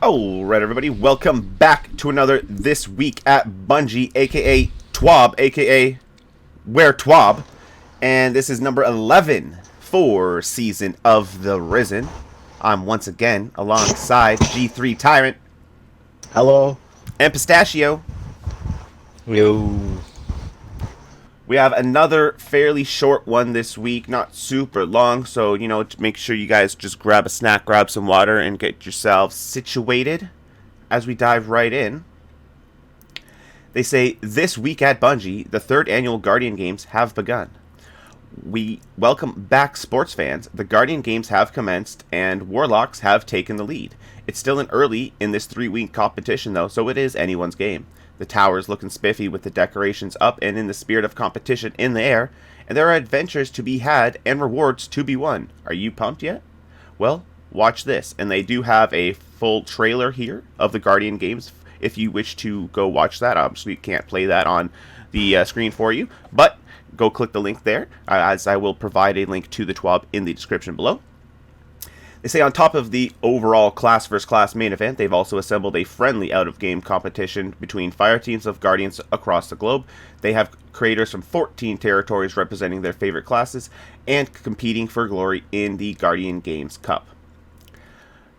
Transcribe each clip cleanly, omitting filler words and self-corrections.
Alright everybody, welcome back to another This Week at Bungie, aka TWAB, aka Where TWAB. And this is number 11 for Season of the Risen. I'm once again alongside G3 Tyrant. Hello. And Pistachio. Yo. We have another fairly short one this week, not super long, so, make sure you guys just grab a snack, grab some water, and get yourselves situated as we dive right in. They say, this week at Bungie, the third annual Guardian Games have begun. We welcome back sports fans. The Guardian Games have commenced, and Warlocks have taken the lead. It's still an early in this 3-week competition, though, so it is anyone's game. The tower is looking spiffy with the decorations up and in the spirit of competition in the air, and there are adventures to be had and rewards to be won. Are you pumped yet? Well, watch this. And they do have a full trailer here of the Guardian Games if you wish to go watch that. Obviously, can't play that on the screen for you, but go click the link there, as I will provide a link to the TWAB in the description below. They say on top of the overall class versus class main event, they've also assembled a friendly out-of-game competition between fire teams of Guardians across the globe. They have creators from 14 territories representing their favorite classes and competing for glory in the Guardian Games Cup.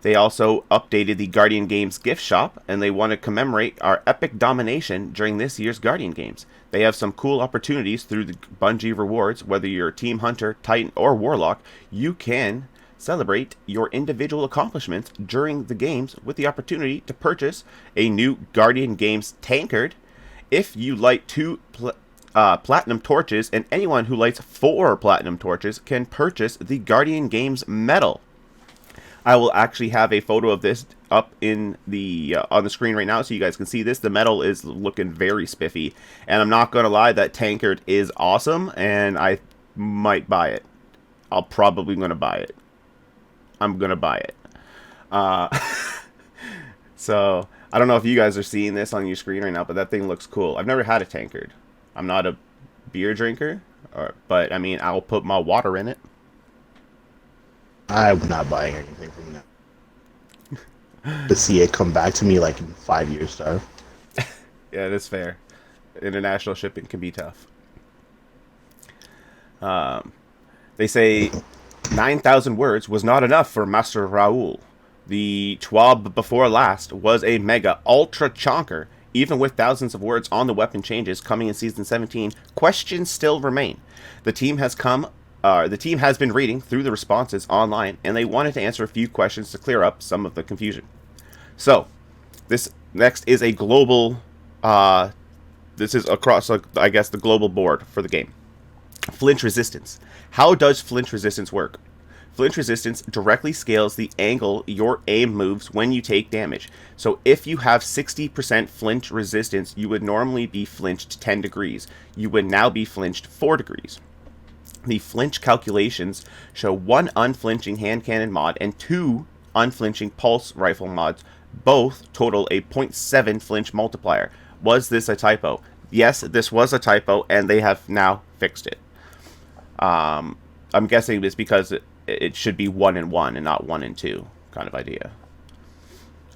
They also updated the Guardian Games gift shop, and they want to commemorate our epic domination during this year's Guardian Games. They have some cool opportunities through the Bungie rewards. Whether you're a Team Hunter, Titan, or Warlock, you can celebrate your individual accomplishments during the games with the opportunity to purchase a new Guardian Games tankard. If you light 2 platinum torches, and anyone who lights 4 platinum torches can purchase the Guardian Games medal. I will actually have a photo of this up in the on the screen right now so you guys can see this. The medal is looking very spiffy, and I'm not going to lie, that tankard is awesome, and I might buy it. I'm probably going to buy it. I'm gonna buy it. So I don't know if you guys are seeing this on your screen right now, but that thing looks cool. I've never had a tankard. I'm not a beer drinker, but I mean, I'll put my water in it. I'm not buying anything from that. To see it come back to me like in 5 years' time. Yeah, that's fair. International shipping can be tough. They say 9,000 words was not enough for Master Raoul. The TWAB before last was a mega ultra chonker. Even with thousands of words on the weapon changes coming in Season 17, questions still remain. The team has been reading through the responses online, and they wanted to answer a few questions to clear up some of the confusion. So, this next is a global, this is across, I guess, the global board for the game. Flinch Resistance. How does Flinch Resistance work? Flinch Resistance directly scales the angle your aim moves when you take damage. So if you have 60% Flinch Resistance, you would normally be flinched 10 degrees. You would now be flinched 4 degrees. The flinch calculations show 1 unflinching hand cannon mod and 2 unflinching pulse rifle mods. Both total a 0.7 flinch multiplier. Was this a typo? Yes, this was a typo, and they have now fixed it. I'm guessing it's because it should be 1 and 1 and not 1 and 2 kind of idea.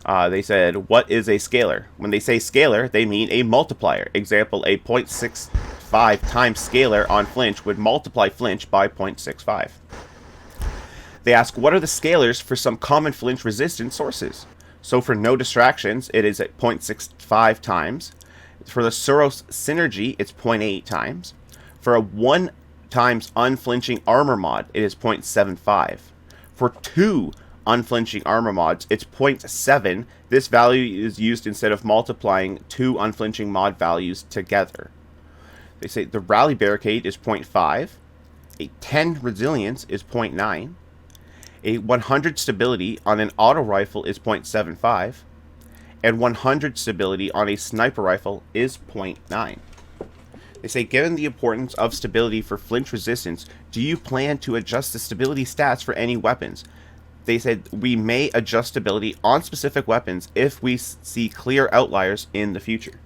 They said, what is a scalar? When they say scalar, they mean a multiplier. Example, a 0.65 times scalar on flinch would multiply flinch by 0.65. They ask, what are the scalars for some common flinch resistance sources? So for no distractions, it is at 0.65 times. For the Suros synergy, it's 0.8 times. For a 1 times unflinching armor mod, it is 0.75. For 2 unflinching armor mods, it's 0.7. This value is used instead of multiplying 2 unflinching mod values together. They say the rally barricade is 0.5. A 10 resilience is 0.9. A 100 stability on an auto rifle is 0.75. And 100 stability on a sniper rifle is 0.9. They say, given the importance of stability for flinch resistance, do you plan to adjust the stability stats for any weapons? They said, we may adjust stability on specific weapons if we see clear outliers in the future.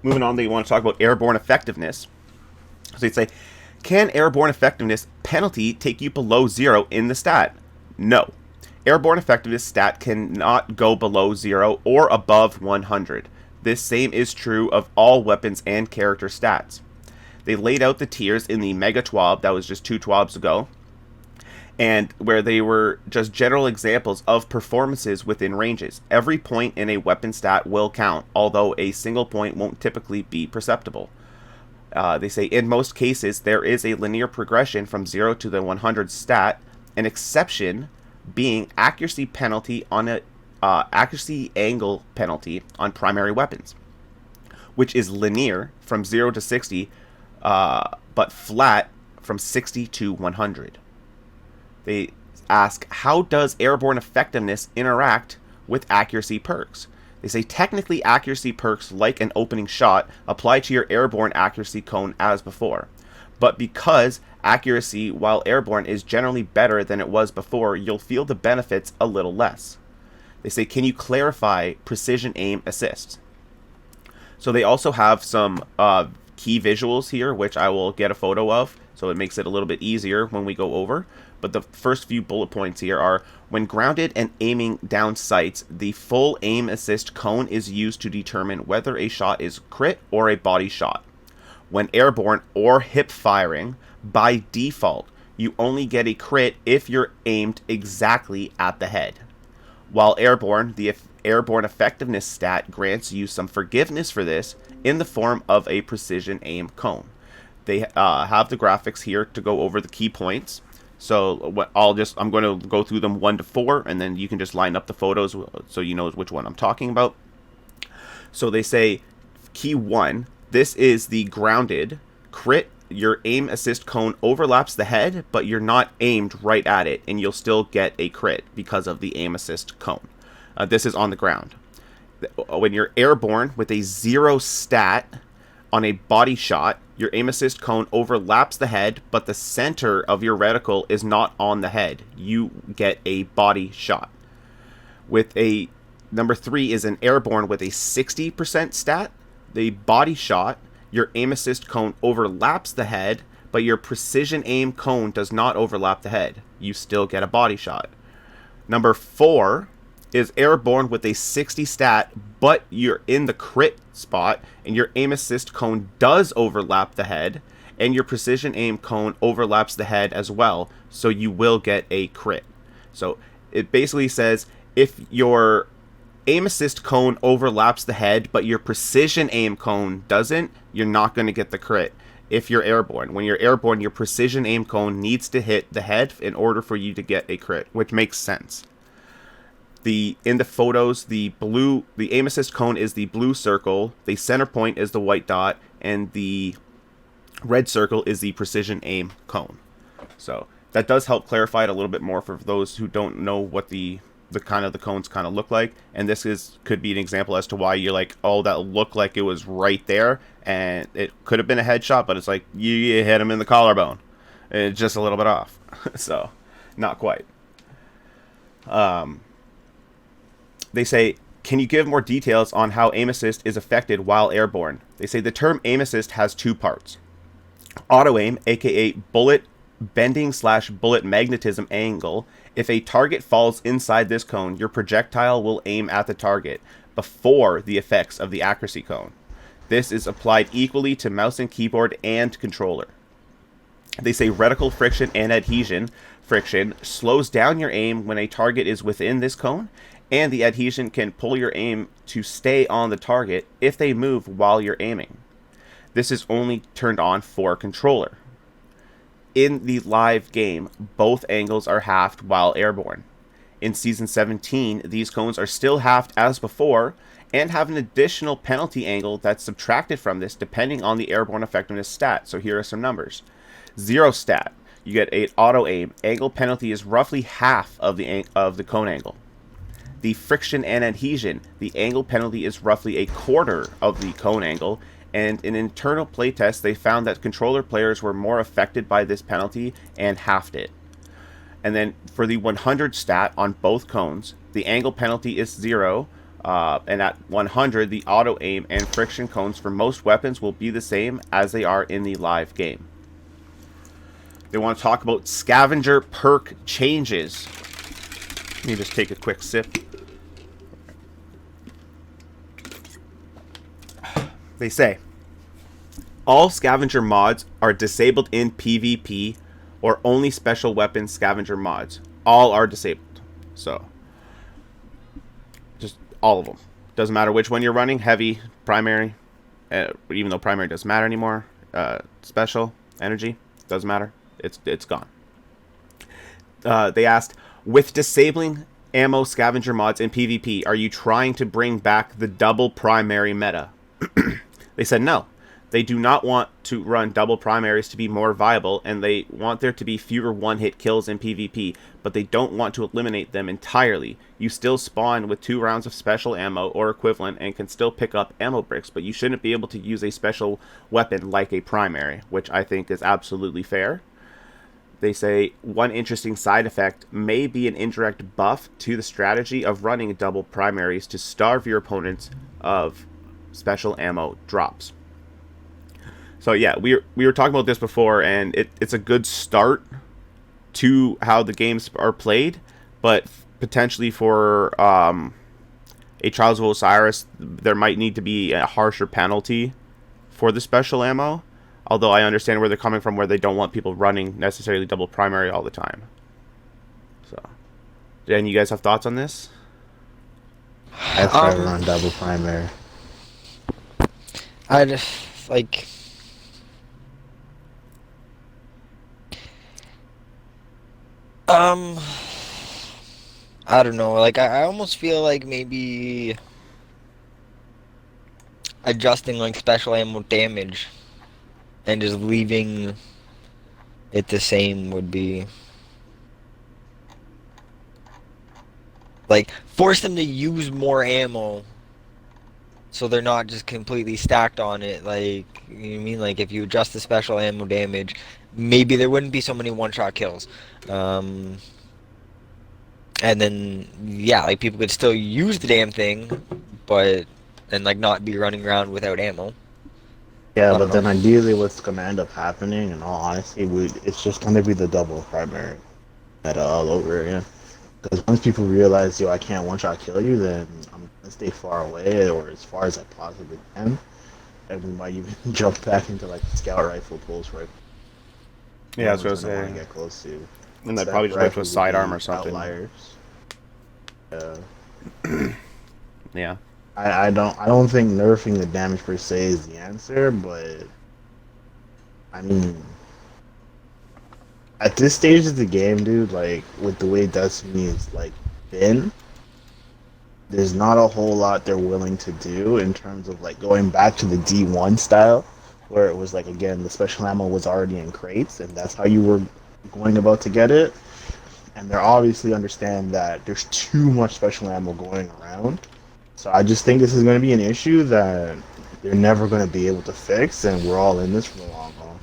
Moving on, they want to talk about airborne effectiveness. So they say, can airborne effectiveness penalty take you below 0 in the stat? No. Airborne Effectiveness stat cannot go below 0 or above 100. This same is true of all weapons and character stats. They laid out the tiers in the Mega TWAB, that was just 2 TWABs ago, and where they were just general examples of performances within ranges. Every point in a weapon stat will count, although a single point won't typically be perceptible. They say in most cases there is a linear progression from 0 to the 100 stat, an exception being accuracy penalty on a accuracy angle penalty on primary weapons, which is linear from 0 to 60, but flat from 60 to 100. They ask, how does airborne effectiveness interact with accuracy perks? They say technically accuracy perks, like an opening shot, apply to your airborne accuracy cone as before. But because accuracy while airborne is generally better than it was before, you'll feel the benefits a little less. They say, can you clarify precision aim assists? So they also have some key visuals here, which I will get a photo of, so it makes it a little bit easier when we go over. But the first few bullet points here are, when grounded and aiming down sights, the full aim assist cone is used to determine whether a shot is crit or a body shot. When airborne or hip firing, by default, you only get a crit if you're aimed exactly at the head. While airborne, the airborne effectiveness stat grants you some forgiveness for this in the form of a precision aim cone. They have the graphics here to go over the key points. So I'm going to go through them 1 to 4, and then you can just line up the photos so you know which one I'm talking about. So they say, key 1, this is the grounded crit. Your aim assist cone overlaps the head, but you're not aimed right at it, and you'll still get a crit because of the aim assist cone. This is on the ground. When you're airborne with a 0 stat on a body shot, your aim assist cone overlaps the head, but the center of your reticle is not on the head. You get a body shot. With a number 3 is an airborne with a 60% stat. The body shot, your aim assist cone overlaps the head, but your precision aim cone does not overlap the head. You still get a body shot. Number 4 is airborne with a 60 stat, but you're in the crit spot, and your aim assist cone does overlap the head, and your precision aim cone overlaps the head as well, so you will get a crit. So it basically says, if your aim assist cone overlaps the head, but your precision aim cone doesn't, you're not going to get the crit. If you're airborne, when you're airborne, your precision aim cone needs to hit the head in order for you to get a crit, which makes sense. In the photos, the aim assist cone is the blue circle, the center point is the white dot, and the red circle is the precision aim cone. So that does help clarify it a little bit more for those who don't know what the cones kind of look like. And this could be an example as to why you're like, oh, that looked like it was right there, and it could have been a headshot, but it's like you hit him in the collarbone. It's just a little bit off. So not quite. They say, can you give more details on how aim assist is affected while airborne? They say the term aim assist has 2 parts. Auto aim, aka bullet bending / bullet magnetism angle. If a target falls inside this cone, your projectile will aim at the target before the effects of the accuracy cone. This is applied equally to mouse and keyboard and controller. They say reticle friction and adhesion friction slows down your aim when a target is within this cone, and the adhesion can pull your aim to stay on the target if they move while you're aiming. This is only turned on for controller. In the live game, both angles are halved while airborne. In Season 17, these cones are still halved as before, and have an additional penalty angle that's subtracted from this depending on the airborne effectiveness stat. So here are some numbers. 0 stat, you get an auto aim. Angle penalty is roughly half of the cone angle. The friction and adhesion, the angle penalty is roughly a quarter of the cone angle, and in internal playtests they found that controller players were more affected by this penalty and halved it. And then for the 100 stat on both cones, the angle penalty is 0, and at 100 the auto aim and friction cones for most weapons will be the same as they are in the live game. They want to talk about Scavenger perk changes. Let me just take a quick sip. They say, all scavenger mods are disabled in PvP or only special weapon scavenger mods. All are disabled. So, just all of them. Doesn't matter which one you're running, heavy, primary, even though primary doesn't matter anymore, special, energy, doesn't matter. It's gone. They asked, with disabling ammo scavenger mods in PvP, are you trying to bring back the double primary meta? They said no. They do not want to run double primaries to be more viable, and they want there to be fewer one-hit kills in PvP, but they don't want to eliminate them entirely. You still spawn with 2 rounds of special ammo or equivalent and can still pick up ammo bricks, but you shouldn't be able to use a special weapon like a primary, which I think is absolutely fair. They say one interesting side effect may be an indirect buff to the strategy of running double primaries to starve your opponents of special ammo drops. So yeah, we were talking about this before, and it's a good start to how the games are played, but potentially for a Trials of Osiris, there might need to be a harsher penalty for the special ammo. Although I understand where they're coming from, where they don't want people running necessarily double primary all the time. So, Dan, you guys have thoughts on this? I try to run double primary. I just like. I don't know. Like, I almost feel like maybe adjusting like special ammo damage and just leaving it the same would be like force them to use more ammo so they're not just completely stacked on it. Like, you know what I mean? Like, if you adjust the special ammo damage, maybe there wouldn't be so many one-shot kills. And then, yeah, like, people could still use the damn thing, but, and, like, not be running around without ammo. Yeah, I don't but know. then ideally what's going to end up happening, in all honesty, it's just going to be the double primary meta all over again. Because once people realize, yo, I can't one-shot kill you, then I'm going to stay far away or as far as I possibly can. And we might even jump back into, like, scout rifle, pulse rifle. Yeah, I was going gonna to want to say. get close to. And they probably just went to a sidearm or something. Outliers. Yeah. I don't think nerfing the damage per se is the answer, but I mean, at this stage of the game, dude, like with the way Destiny is like been, there's not a whole lot they're willing to do in terms of like going back to the D1 style, where it was like again the special ammo was already in crates, and that's how you were going about to get it. And they obviously understand that there's too much special ammo going around. So I just think this is going to be an issue that they're never going to be able to fix, and we're all in this for the long haul.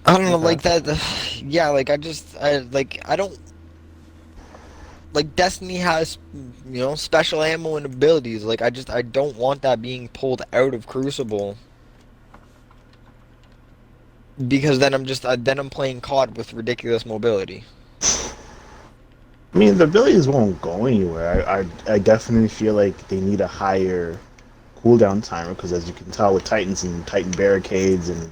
I don't know, like that. Yeah, like I don't like Destiny has, you know, special ammo and abilities. Like I don't want that being pulled out of Crucible because then I'm playing COD with ridiculous mobility. I mean, the abilities won't go anywhere. I definitely feel like they need a higher cooldown timer because, as you can tell, with Titans and Titan barricades and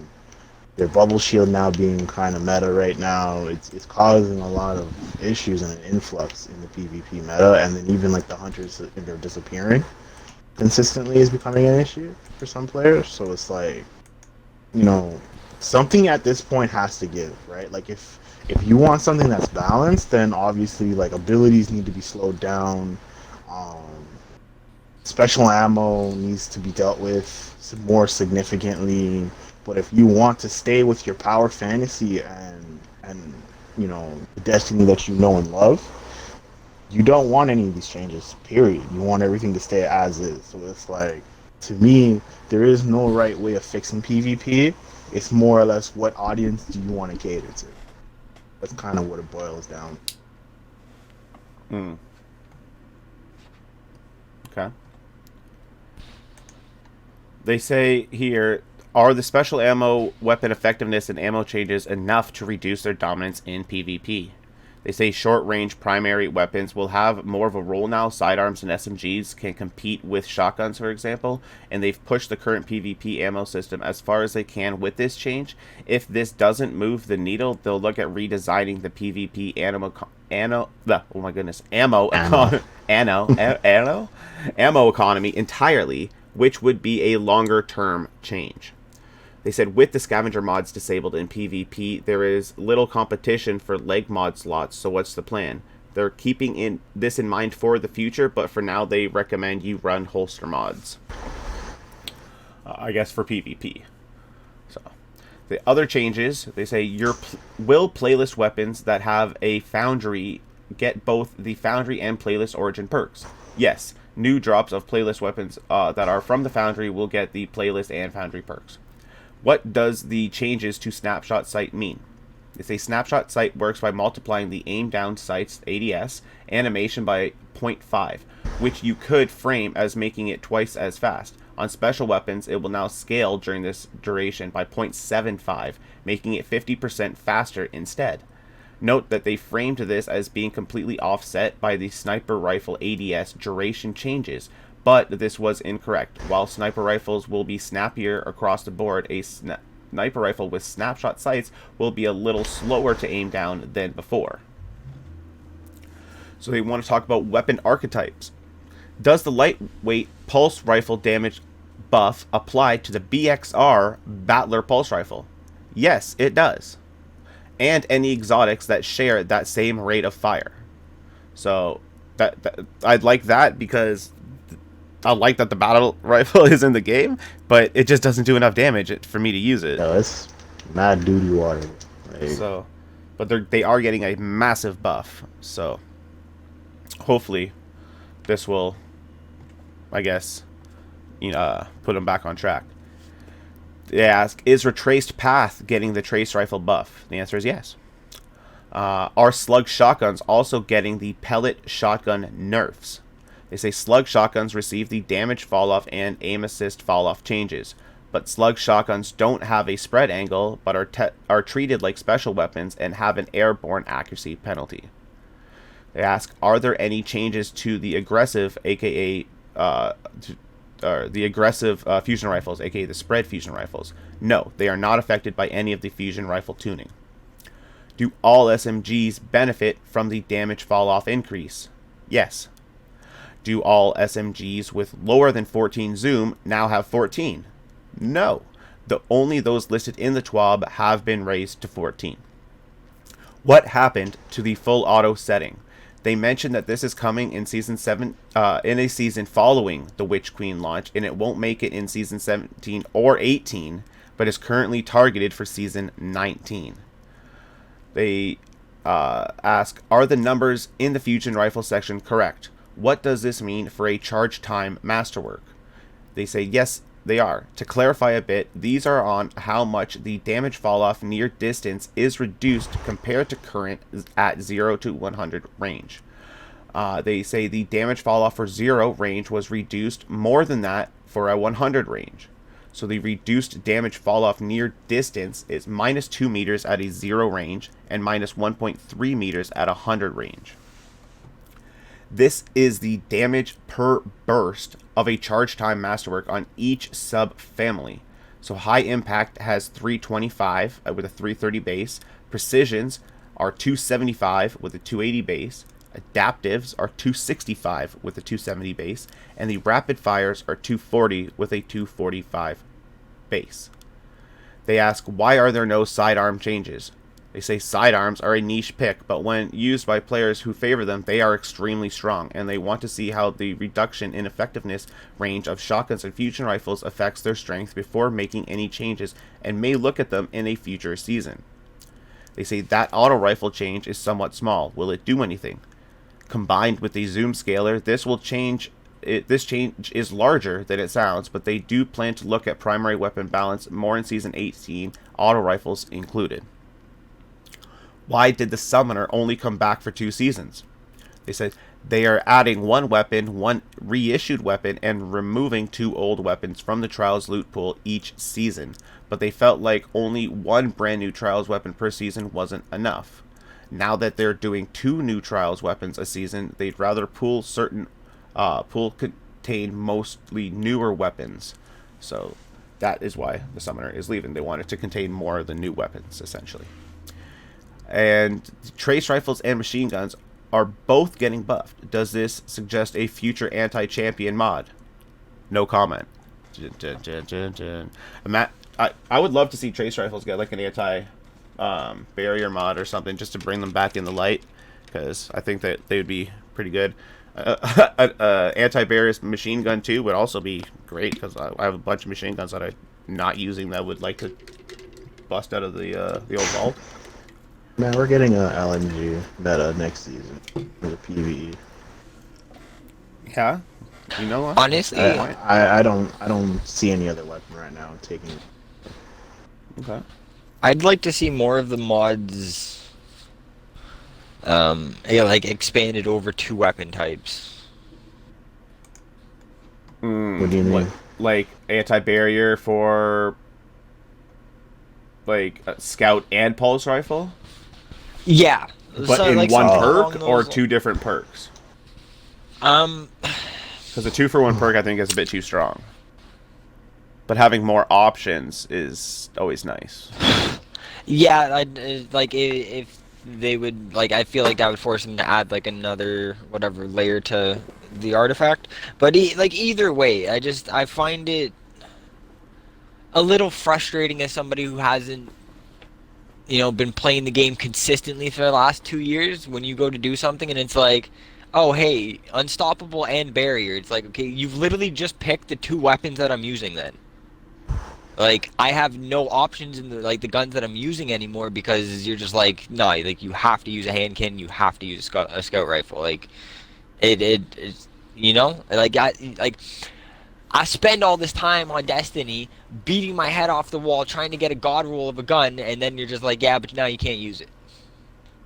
their bubble shield now being kind of meta right now, it's causing a lot of issues and an influx in the PvP meta, and then even like the hunters, they're disappearing consistently is becoming an issue for some players. So it's like, you know, something at this point has to give, right? Like if you want something that's balanced, then obviously like abilities need to be slowed down. Special ammo needs to be dealt with more significantly. But if you want to stay with your power fantasy and you know the Destiny that you know and love, you don't want any of these changes. Period. You want everything to stay as is. So it's like, to me, there is no right way of fixing PvP. It's more or less what audience do you want to cater to. That's kind of what it boils down. Okay. They say here, are the special ammo weapon effectiveness and ammo changes enough to reduce their dominance in PvP? They say short-range primary weapons will have more of a role now. Sidearms and SMGs can compete with shotguns, for example, and they've pushed the current PvP ammo system as far as they can with this change. If this doesn't move the needle, they'll look at redesigning the PvP ammo economy entirely, which would be a longer-term change. They said with the Scavenger mods disabled in PvP, there is little competition for leg mod slots, so what's the plan? They're keeping this in mind for the future, but for now they recommend you run holster mods. I guess for PvP. So the other changes, they say will playlist weapons that have a foundry get both the foundry and playlist origin perks? Yes, new drops of playlist weapons that are from the foundry will get the playlist and foundry perks. What does the changes to Snapshot sight mean? They say Snapshot sight works by multiplying the aim down sight's ADS animation by 0.5, which you could frame as making it twice as fast. On special weapons, it will now scale during this duration by 0.75, making it 50% faster instead. Note that they framed this as being completely offset by the sniper rifle ADS duration changes, but this was incorrect. While sniper rifles will be snappier across the board, a sniper rifle with snapshot sights will be a little slower to aim down than before. So they want to talk about weapon archetypes. Does the lightweight pulse rifle damage buff apply to the BXR Battler pulse rifle? Yes, it does. And any exotics that share that same rate of fire. So that I'd like that, because I like that the battle rifle is in the game, but it just doesn't do enough damage for me to use it. No, it's mad duty water. Like, so, but they are getting a massive buff. So hopefully this will, I guess, put them back on track. They ask, is Retraced Path getting the trace rifle buff? The answer is yes. Are Slug shotguns also getting the Pellet shotgun nerfs? They say Slug shotguns receive the damage fall-off and aim assist fall-off changes, but Slug shotguns don't have a spread angle, but are treated like special weapons and have an airborne accuracy penalty. They ask, are there any changes to the aggressive, aka the aggressive fusion rifles, aka the spread fusion rifles? No, they are not affected by any of the fusion rifle tuning. Do all SMGs benefit from the damage fall-off increase? Yes. Do all SMGs with lower than 14 zoom now have 14? No. Only those listed in the TWAB have been raised to 14. What happened to the full auto setting? They mentioned that this is coming in Season 7, in a season following the Witch Queen launch, and it won't make it in Season 17 or 18, but is currently targeted for Season 19. They ask, are the numbers in the fusion rifle section correct? What does this mean for a charge time masterwork? They say yes, they are. To clarify a bit, these are on how much the damage fall-off near distance is reduced compared to current at 0 to 100 range. They say the damage fall-off for 0 range was reduced more than that for a 100 range. So the reduced damage fall-off near distance is minus 2 meters at a 0 range and minus 1.3 meters at a 100 range. This is the damage per burst of a charge time masterwork on each sub-family. So high impact has 325 with a 330 base. Precisions are 275 with a 280 base. Adaptives are 265 with a 270 base. And the rapid fires are 240 with a 245 base. They ask, why are there no sidearm changes? They say sidearms are a niche pick, but when used by players who favor them, they are extremely strong, and they want to see how the reduction in effectiveness range of shotguns and fusion rifles affects their strength before making any changes, and may look at them in a future season. They say that auto rifle change is somewhat small. Will it do anything? Combined with the zoom scaler, this change is larger than it sounds, but they do plan to look at primary weapon balance more in Season 18, auto rifles included. Why did the Summoner only come back for 2 seasons? They said they are adding one weapon, one reissued weapon, and removing 2 old weapons from the Trials loot pool each season. But they felt like only one brand new Trials weapon per season wasn't enough. Now that they're doing 2 new Trials weapons a season, they'd rather pool contain mostly newer weapons. So that is why the Summoner is leaving. They want it to contain more of the new weapons, essentially. And trace rifles and machine guns are both getting buffed. Does this suggest a future anti-champion mod? No comment. I would love to see trace rifles get like an anti-barrier mod or something, just to bring them back in the light, because I think that they would be pretty good. Anti-barrier machine gun too would also be great, because I have a bunch of machine guns that I'm not using that I would like to bust out of the old vault. Man, we're getting a LMG meta next season for the PvE. Yeah, you know what? Honestly, I don't see any other weapon right now taking it. Okay. I'd like to see more of the mods, like expanded over 2 weapon types. What do you mean? Like anti-barrier for like a scout and pulse rifle? Yeah, But so, in like, one something perk along or those 2 different perks? Um, Because a 2-for-1 perk I think is a bit too strong. But having more options is always nice. yeah, I'd, like if they would, like, I feel like that would force them to add like another whatever layer to the artifact. But like either way, I find it a little frustrating as somebody who hasn't, been playing the game consistently for the last 2 years, when you go to do something and it's like, oh hey, unstoppable and barrier. It's like, okay, you've literally just picked the 2 weapons that I'm using then. Like, I have no options in the guns that I'm using anymore, because you're just like, no, like, you have to use a hand cannon, you have to use a scout rifle. Like, it's, I spend all this time on Destiny beating my head off the wall trying to get a god roll of a gun, and then you're just like, yeah, but now you can't use it.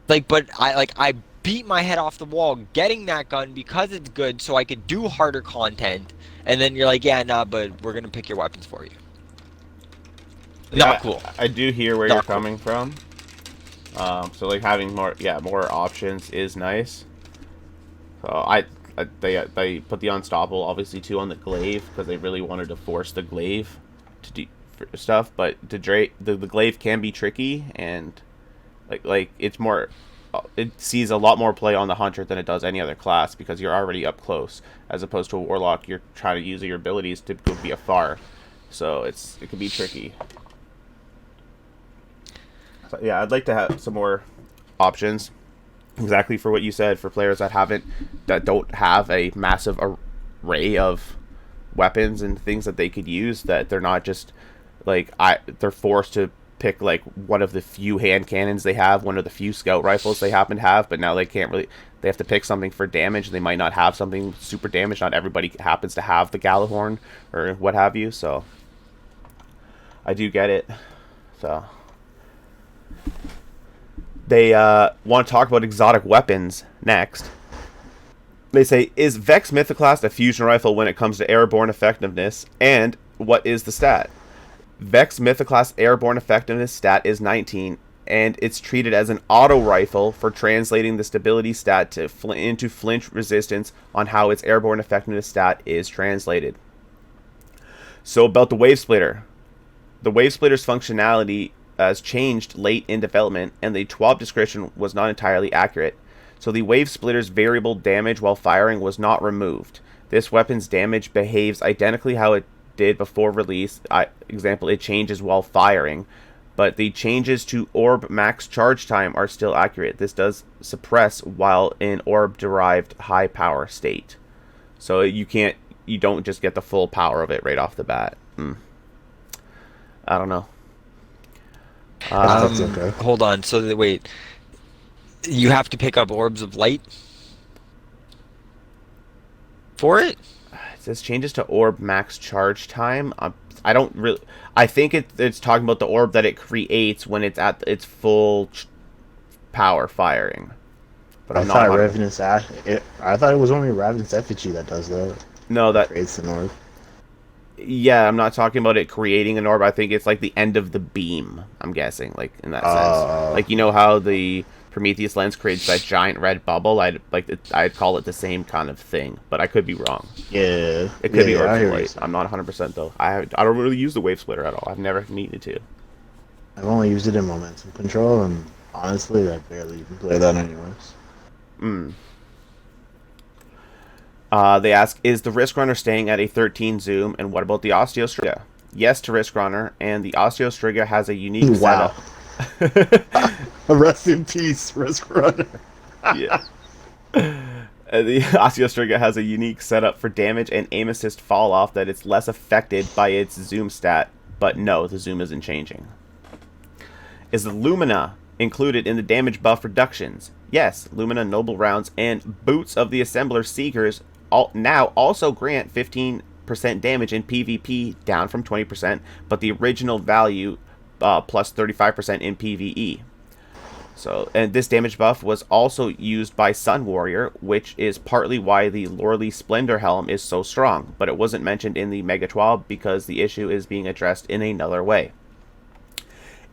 Like, but I beat my head off the wall getting that gun because it's good, so I could do harder content, and then you're like, yeah, nah, but we're gonna pick your weapons for you. Not cool. I do hear where you're coming from. So like having more options is nice. So they put the unstoppable obviously too on the glaive, because they really wanted to force the glaive to do stuff. But the glaive can be tricky, and like it's more, it sees a lot more play on the hunter than it does any other class, because you're already up close, as opposed to a warlock, you're trying to use your abilities to go be afar. So it can be tricky. So, yeah, I'd like to have some more options, exactly for what you said, for players that don't have a massive array of weapons and things that they could use, that they're not just like they're forced to pick like one of the few hand cannons they have, one of the few scout rifles they happen to have, but now they have to pick something for damage. They might not have something super damage. Not everybody happens to have the Galahorn or what have you, so I do get it. So they want to talk about exotic weapons next. They say, is Vex Mythoclast a fusion rifle when it comes to airborne effectiveness, and what is the stat? Vex Mythoclast airborne effectiveness stat is 19, and it's treated as an auto rifle for translating the stability stat into flinch resistance on how its airborne effectiveness stat is translated. So about the Wave Splitter. The Wave Splitter's functionality has changed late in development, and the TWAB description was not entirely accurate. So the Wave Splitter's variable damage while firing was not removed. This weapon's damage behaves identically how it did before release. Example, it changes while firing, but the changes to orb max charge time are still accurate. This does suppress while in orb derived high power state. So you don't just get the full power of it right off the bat. I don't know. Okay. Hold on. So wait, you have to pick up orbs of light for it? It says changes to orb max charge time. I don't really. I think it's talking about the orb that it creates when it's at its full power firing. but I I'm not thought 100%. Ravenous I thought it was only Ravenous Effigy that does that. No, that Creates an orb. yeah, I'm not talking about it creating an orb. I think it's like the end of the beam. I'm guessing, like in that sense. Like you know how the Prometheus lens creates that giant red bubble. I'd call it the same kind of thing, but I could be wrong. Yeah. It could be I orbs of hear you light. saying. I'm not 100% though. I don't really use the wave splitter at all. I've never needed to. I've only used it in momentum control, and honestly, I barely even play that anyways. They ask, is the Risk Runner staying at a 13 zoom, and what about the Osteostriga? Yes to Risk Runner, and the Osteostriga has a unique Wow. setup. Rest in peace, Risk Runner. Yeah. The Osteostriga has a unique setup for damage and aim assist fall off that it's less affected by its zoom stat, but no, the zoom isn't changing. Is the Lumina included in the damage buff reductions? Yes, Lumina Noble Rounds and Boots of the Assembler Seekers now also grant 15% damage in PvP, down from 20%, but the original value plus 35% in PvE. So, and this damage buff was also used by Sun Warrior, which is partly why the Loreley Splendor Helm is so strong, but it wasn't mentioned in the Mega TWAB because the issue is being addressed in another way.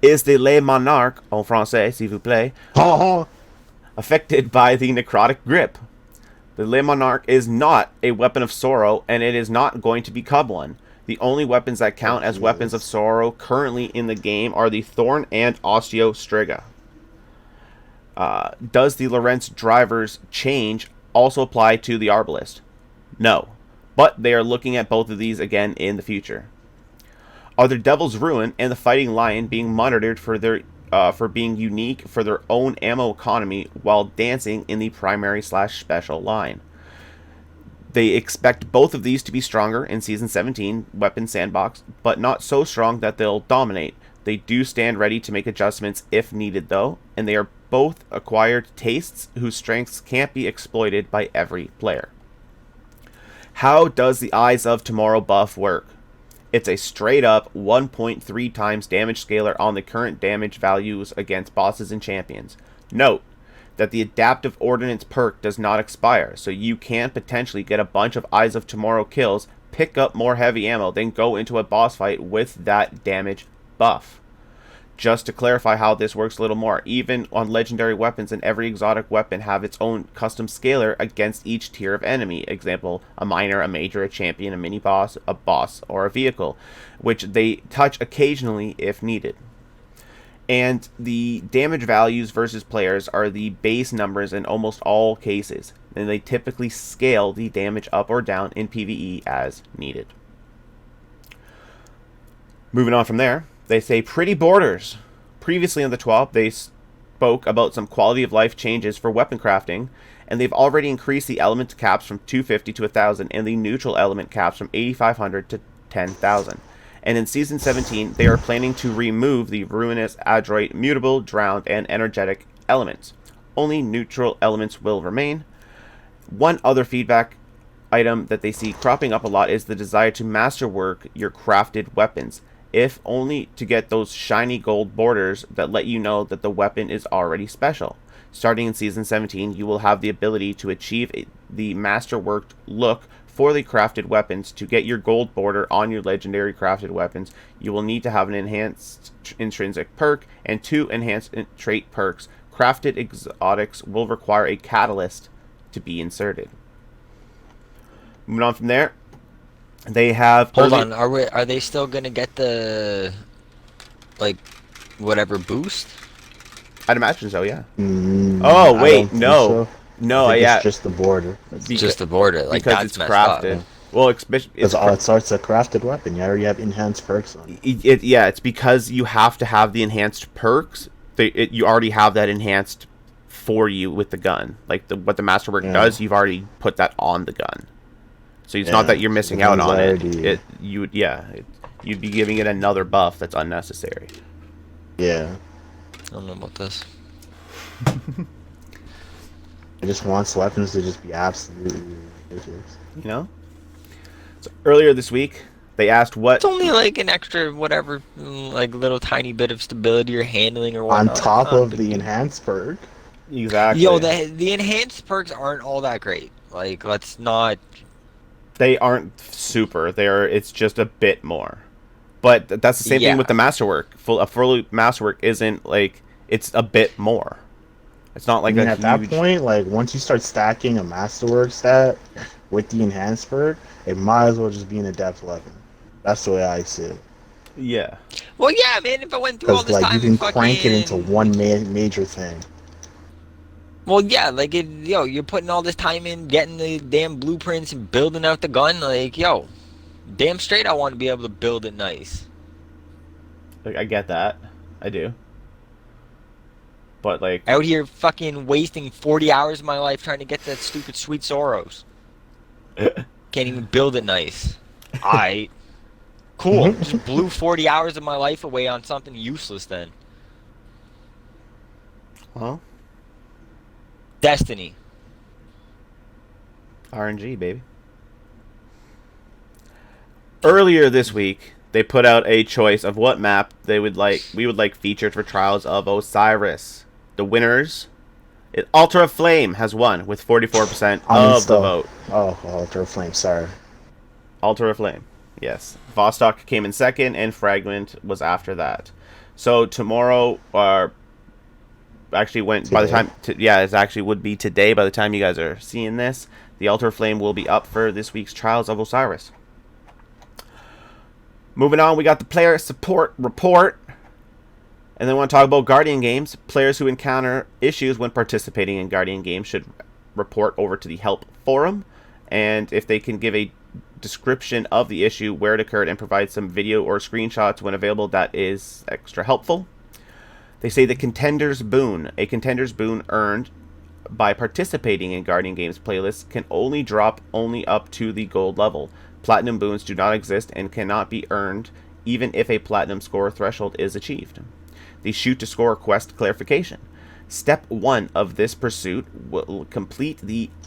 Is the Le Monarque, en français, s'il vous plaît, affected by the Necrotic Grip? The Le Monarque is not a weapon of sorrow, and it is not going to become one. The only weapons that count as weapons of sorrow currently in the game are the Thorn and Osteostriga. Does the Lorentz driver's change also apply to the Arbalist? No, but they are looking at both of these again in the future. Are the Devil's Ruin and the Fighting Lion being monitored for their for being unique for their own ammo economy while dancing in the primary/special line? They expect both of these to be stronger in Season 17 Weapon Sandbox, but not so strong that they'll dominate. They do stand ready to make adjustments if needed though, and they are both acquired tastes whose strengths can't be exploited by every player. How does the Eyes of Tomorrow buff work? It's a straight up 1.3 times damage scaler on the current damage values against bosses and champions. Note that the Adaptive Ordnance perk does not expire, so you can potentially get a bunch of Eyes of Tomorrow kills, pick up more heavy ammo, then go into a boss fight with that damage buff. Just to clarify how this works a little more, even on legendary weapons and every exotic weapon have its own custom scaler against each tier of enemy. Example, a minor, a major, a champion, a mini boss, a boss, or a vehicle, which they touch occasionally if needed. And the damage values versus players are the base numbers in almost all cases, and they typically scale the damage up or down in PvE as needed. Moving on from there, they say pretty borders. Previously on the TWAB, they spoke about some quality of life changes for weapon crafting, and they've already increased the element caps from 250 to 1,000 and the neutral element caps from 8,500 to 10,000. And in Season 17, they are planning to remove the Ruinous, Adroit, Mutable, Drowned, and Energetic elements. Only neutral elements will remain. One other feedback item that they see cropping up a lot is the desire to masterwork your crafted weapons, if only to get those shiny gold borders that let you know that the weapon is already special. Starting in Season 17, you will have the ability to achieve the masterworked look for the crafted weapons. To get your gold border on your legendary crafted weapons, you will need to have an enhanced intrinsic perk and 2 enhanced trait perks. Crafted exotics will require a catalyst to be inserted. Moving on from there, they have... Hold on, are they still gonna get the, like, whatever boost? I'd imagine so, yeah. I Wait, don't think no. so. No, I think yeah. it's just the border. It's just the border, like, because that's it's messed crafted. up. Well, It's a crafted weapon. You already have enhanced perks on it. It's because you have to have the enhanced perks. You already have that enhanced for you with the gun. Like what the Masterwork does, you've already put that on the gun. So it's not that you're missing out on it. You'd be giving it another buff that's unnecessary. Yeah. I don't know about this. I just want weapons to just be absolutely ridiculous. You know? So earlier this week, they asked what... It's only like an extra whatever, like little tiny bit of stability or handling or whatnot. On top of the enhanced perk. Exactly. Yo, the enhanced perks aren't all that great. Like, let's not. They aren't super. It's just a bit more. But that's the same thing Yeah. with the masterwork. A fully masterwork isn't like it's a bit more. It's not I like mean, a at that huge. point, like once you start stacking a masterwork stat with the enhanced perk, it might as well just be an adept weapon. That's the way I see it. Yeah. Well, yeah, man. If I went through all Because this like you time and can crank it into fucking. one major thing. Well, yeah, like yo, you're putting all this time in getting the damn blueprints and building out the gun. Like, yo, damn straight, I want to be able to build it nice. Like I get that. I do. But like Out here fucking wasting 40 hours of my life trying to get that stupid sweet Soros. Can't even build it nice. Alright. Cool. Just blew 40 hours of my life away on something useless then. well, Destiny. RNG, baby. Earlier this week, they put out a choice of what map we would like featured for Trials of Osiris. The winners, Altar of Flame has won with 44% of the vote. Oh, Altar of Flame. Sorry. Altar of Flame, yes. Vostok came in second, and Fragment was after that. So tomorrow, actually went Today. by the time. It actually would be today by the time you guys are seeing this. The Altar of Flame will be up for this week's Trials of Osiris. Moving on, we got the player support report. And then we want to talk about Guardian games. Players who encounter issues when participating in Guardian games should report over to the help forum. And if they can give a description of the issue, where it occurred, and provide some video or screenshots when available, that is extra helpful. They say the Contender's Boon. A Contender's Boon earned by participating in Guardian games playlists can only drop up to the gold level. Platinum boons do not exist and cannot be earned even if a platinum score threshold is achieved. The Shoot to Score quest clarification. Step 1 of this pursuit will complete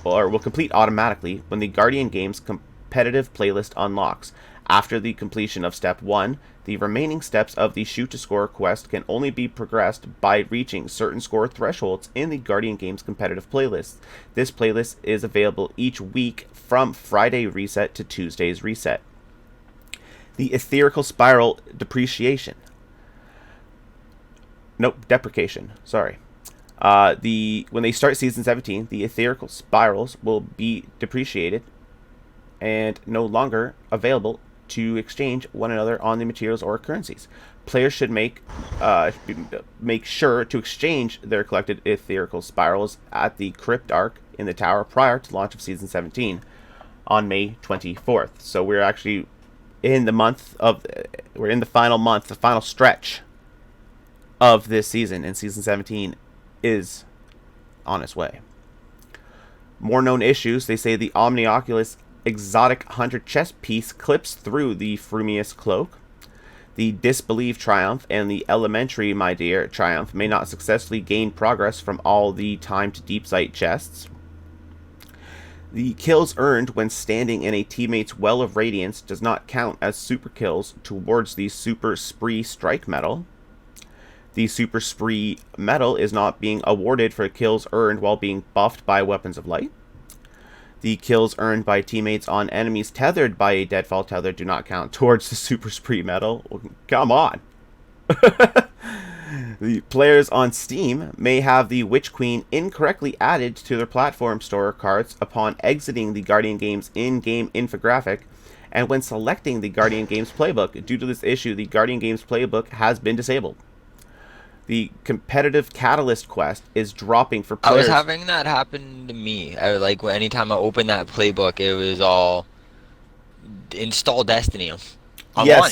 automatically when the Guardian Games competitive playlist unlocks. After the completion of Step 1, the remaining steps of the Shoot to Score quest can only be progressed by reaching certain score thresholds in the Guardian Games competitive playlist. This playlist is available each week from Friday reset to Tuesday's reset. The Etherical Spiral depreciation. Deprecation. Sorry. When they start Season 17, the Etherical Spirals will be depreciated and no longer available to exchange one another on the materials or currencies. Players should make sure to exchange their collected Etherical Spirals at the Crypt Arc in the tower prior to launch of Season 17 on May 24th. So we're actually in the final stretch of this season, and Season 17 is on its way. More known issues, they say the Omnioculus Exotic Hunter chest piece clips through the Frumious Cloak. The Disbelieve Triumph and the Elementary My Dear Triumph may not successfully gain progress from all the Time to Deep Sight chests. The kills earned when standing in a teammate's Well of Radiance does not count as super kills towards the Super Spree Strike medal. The Super Spree medal is not being awarded for kills earned while being buffed by Weapons of Light. The kills earned by teammates on enemies tethered by a Deadfall tether do not count towards the Super Spree medal. Well, come on! The players on Steam may have the Witch Queen incorrectly added to their platform store carts upon exiting the Guardian Games in-game infographic and when selecting the Guardian Games playbook. Due to this issue, the Guardian Games playbook has been disabled. The competitive Catalyst quest is dropping for players. I was having that happen to me. Anytime I opened that playbook, it was all install Destiny. I'm yes, on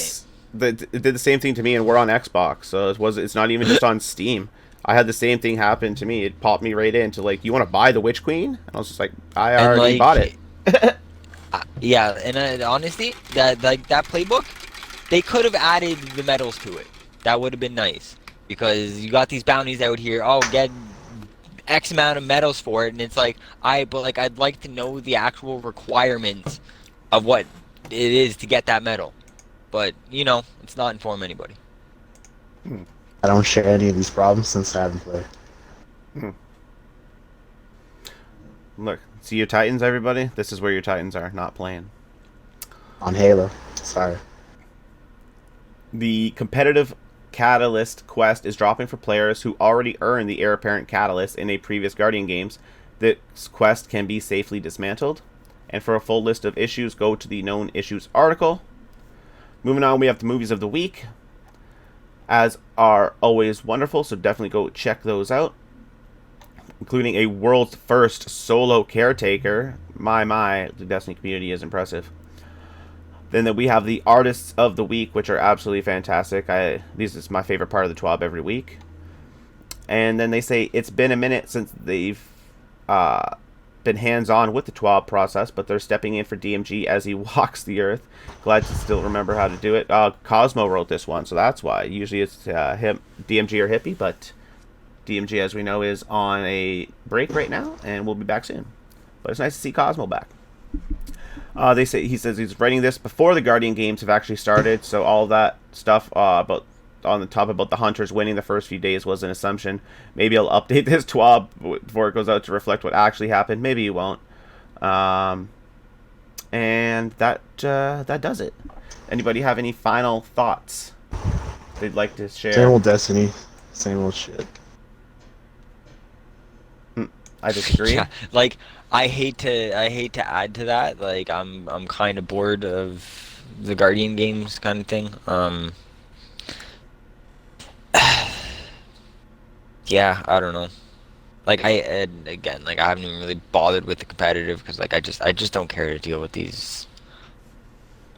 it. It did the same thing to me, and we're on Xbox, so it's not even just on Steam. I had the same thing happen to me. It popped me right into you want to buy the Witch Queen? And I was just like, I already bought it. Yeah, and honestly, that playbook, they could have added the medals to it. That would have been nice. Because you got these bounties out here, get X amount of medals for it, and it's I'd like to know the actual requirements of what it is to get that medal. But, it's not inform anybody. I don't share any of these problems since I haven't played. Look, see your Titans, everybody? This is where your Titans are, not playing. On Halo. Sorry. The competitive Catalyst quest is dropping for players who already earned the Heir Apparent Catalyst in a previous Guardian games. This quest can be safely dismantled. And for a full list of issues, go to the known issues article. Moving on, we have the movies of the week, as are always wonderful, so definitely go check those out, including a world's first solo caretaker. My, the Destiny community is impressive. Then we have the artists of the week, which are absolutely fantastic. This is my favorite part of the TWAB every week. And then they say it's been a minute since they've been hands-on with the TWAB process, but they're stepping in for DMG as he walks the earth. Glad to still remember how to do it. Cosmo wrote this one, so that's why. Usually it's him, DMG or Hippie, but DMG, as we know, is on a break right now, and we'll be back soon. But it's nice to see Cosmo back. He says he's writing this before the Guardian games have actually started, so all that stuff about the Hunters winning the first few days was an assumption. Maybe I'll update this TWAB before it goes out to reflect what actually happened. Maybe he won't. And that does it. Anybody have any final thoughts they'd like to share? Same old Destiny. Same old shit. I disagree. Yeah, like I hate to add to that. Like I'm kind of bored of the Guardian games kind of thing. Yeah, I don't know. Like I haven't even really bothered with the competitive because like I just don't care to deal with these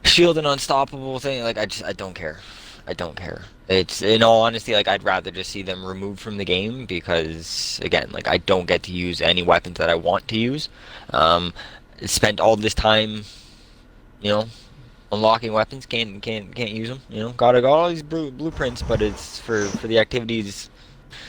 shield and unstoppable thing. Like I don't care. I don't care. It's, in all honesty, like I'd rather just see them removed from the game because again, like I don't get to use any weapons that I want to use. Spent all this time, unlocking weapons, can't use them. Got all these blueprints, but it's for the activities.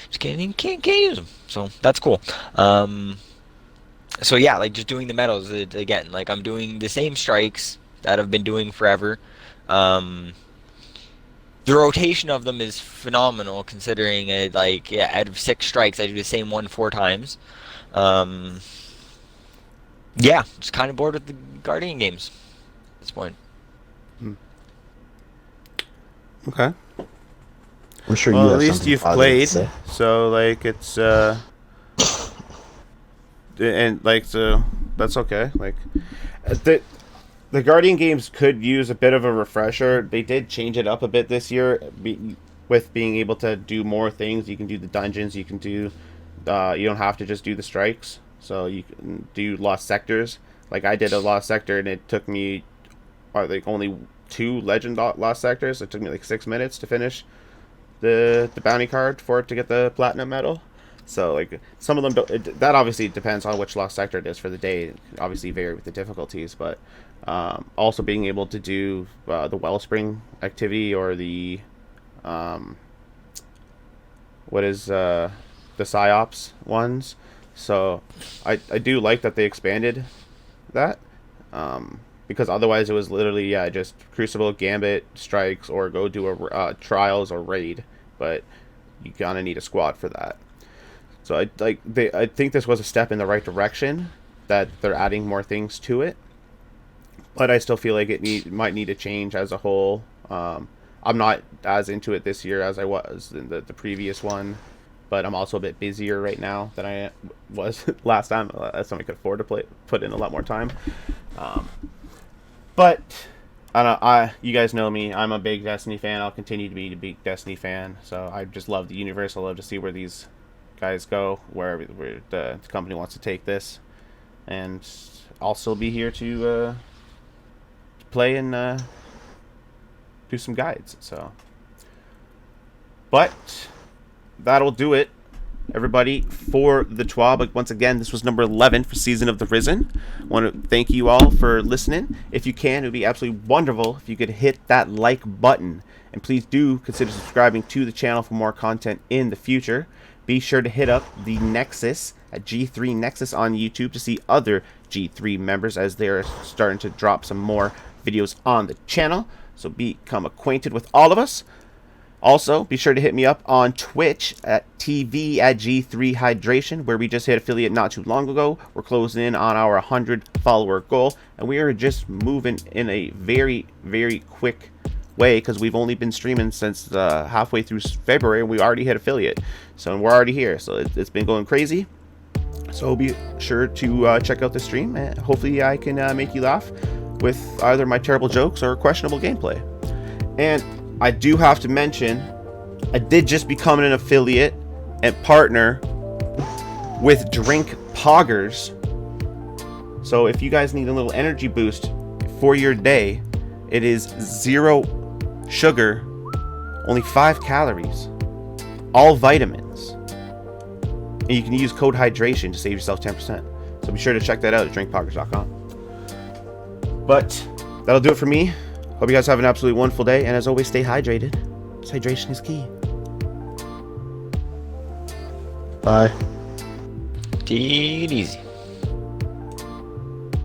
Just can't use them. So that's cool. So yeah, like just doing the medals again. Like I'm doing the same strikes that I've been doing forever. The rotation of them is phenomenal, considering it. Like, yeah, out of 6 strikes, I do the same one 4 times. Yeah, just kind of bored with the Guardian games at this point. Okay. I'm sure well, you at least you've played, so like it's and like so that's okay. Like the Guardian games could use a bit of a refresher. They did change it up a bit this year, with being able to do more things. You can do the dungeons. You can do. You don't have to just do the strikes. So you can do lost sectors. Like I did a lost sector, and it took me, like only 2 legend lost sectors. It took me like 6 minutes to finish the bounty card for it to get the platinum medal. So like some of them don't, that obviously depends on which lost sector it is for the day. It obviously vary with the difficulties, but also being able to do the Wellspring activity or the what is the PsyOps ones. So I do like that they expanded that, because otherwise it was literally just Crucible, Gambit, Strikes, or go do a Trials or Raid, but you kind of need a squad for that. So I think this was a step in the right direction, that they're adding more things to it, but I still feel like it might need a change as a whole. I'm not as into it this year as I was in the previous one, but I'm also a bit busier right now than I was last time. Last time I could afford to put in a lot more time. But I don't. You guys know me. I'm a big Destiny fan. I'll continue to be a big Destiny fan. So I just love the universe. I love to see where these guys go, where the company wants to take this, and I'll still be here to play and do some guides. So, but that'll do it, everybody, for the TWAB. Once again, this was number 11 for Season of the Risen. I want to thank you all for listening. If you can, it would be absolutely wonderful if you could hit that like button, and please do consider subscribing to the channel for more content in the future. Be sure to hit up the Nexus at G3 Nexus on YouTube to see other G3 members, as they're starting to drop some more videos on the channel. So become acquainted with all of us. Also, be sure to hit me up on Twitch at TV@G3 Hydration, where we just hit affiliate not too long ago. We're closing in on our 100 follower goal, and we are just moving in a very, very quick way because we've only been streaming since halfway through February, and we already hit affiliate. So we're already here. So it's been going crazy. So be sure to check out the stream, and hopefully I can make you laugh with either my terrible jokes or questionable gameplay. And I do have to mention, I did just become an affiliate and partner with Drink Poggers. So if you guys need a little energy boost for your day, it is 0 sugar, only 5 calories, all vitamins. And you can use code HYDRATION to save yourself 10%. So be sure to check that out at drinkpoggers.com. But that'll do it for me. Hope you guys have an absolutely wonderful day, and as always, stay hydrated. Hydration is key. Bye. Take it easy.